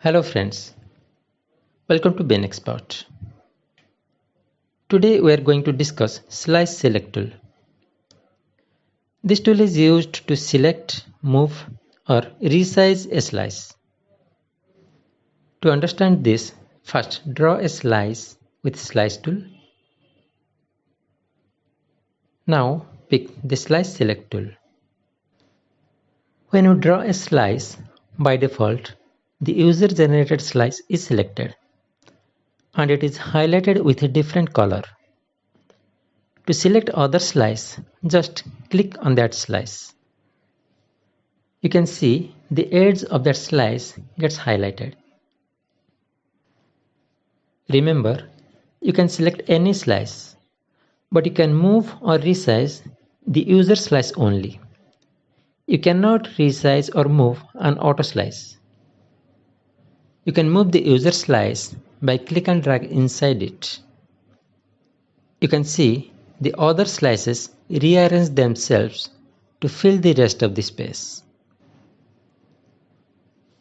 Hello friends, welcome to BNXpert. Today we are going to discuss Slice Select tool. This tool is used to select, move or resize a slice. To understand this, first draw a slice with Slice tool. Now pick the Slice Select tool. When you draw a slice, by default, the user-generated slice is selected and it is highlighted with a different color. To select other slice, just click on that slice. You can see the edge of that slice gets highlighted. Remember, you can select any slice, but you can move or resize the user slice only. You cannot resize or move an auto slice. You can move the user slice by click and drag inside it. You can see the other slices rearrange themselves to fill the rest of the space.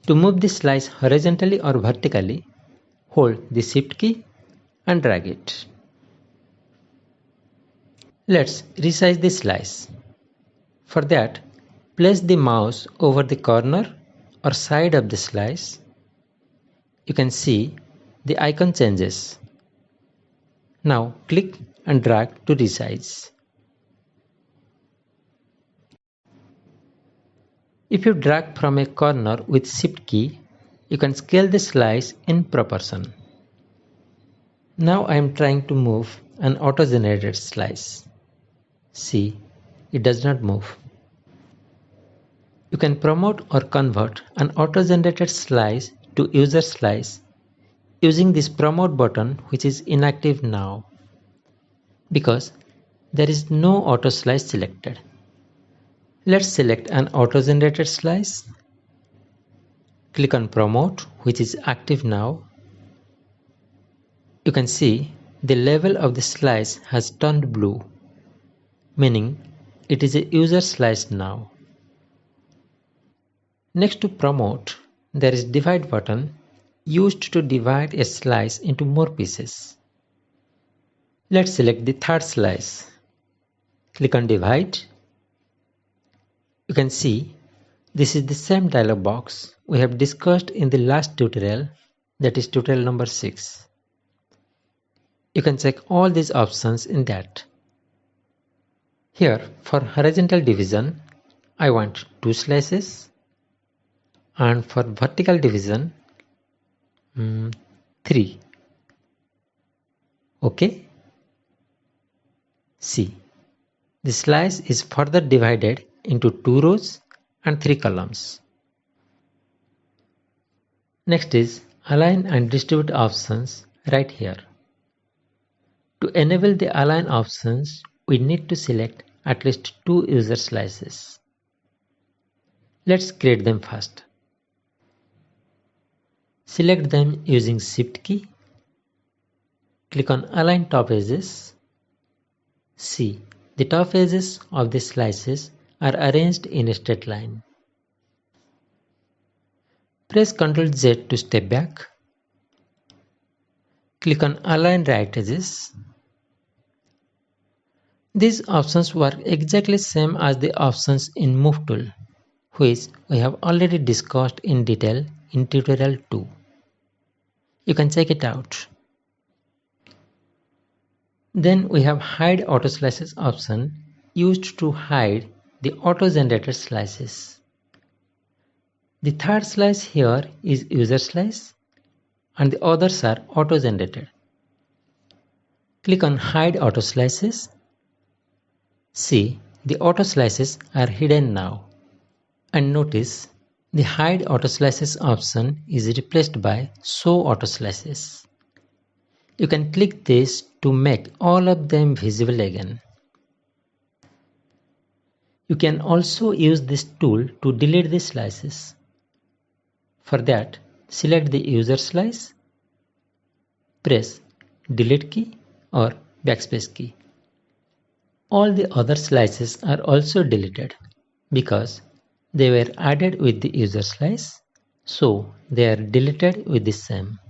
To move the slice horizontally or vertically, hold the Shift key and drag it. Let's resize the slice. For that, place the mouse over the corner or side of the slice. You can see the icon changes. Now click and drag to resize. If you drag from a corner with Shift key, you can scale the slice in proportion. Now I am trying to move an auto-generated slice. See, it does not move. You can promote or convert an auto-generated slice to user slice using this promote button, which is inactive now because there is no auto slice selected. Let's select an auto-generated slice. Click on promote, which is active now. You can see the level of the slice has turned blue, meaning it is a user slice now. Next to promote, there is divide button used to divide a slice into more pieces. Let's select the third slice. Click on divide. You can see this is the same dialog box we have discussed in the last tutorial, that is tutorial number 6. You can check all these options in that. Here for horizontal division, I want 2 slices, and for vertical division 3. Okay. See, the slice is further divided into 2 rows and 3 columns. Next is align and distribute options right here. To enable the align options, we need to select at least 2 user slices. Let's create them first. Select them using Shift key. Click on Align Top Edges. See, the top edges of the slices are arranged in a straight line. Press Ctrl Z to step back. Click on Align Right Edges. These options work exactly same as the options in Move tool, which we have already discussed in detail in tutorial 2. You can check it out. Then we have Hide Auto Slices option used to hide the auto-generated slices. The third slice here is user slice and the others are auto-generated. Click on Hide Auto Slices. See, the auto slices are hidden now. And notice the Hide Auto Slices option is replaced by Show Auto Slices. You can click this to make all of them visible again. You can also use this tool to delete the slices. For that, select the user slice, press Delete key or backspace key. All the other slices are also deleted because they were added with the user slice, So they are deleted with the same.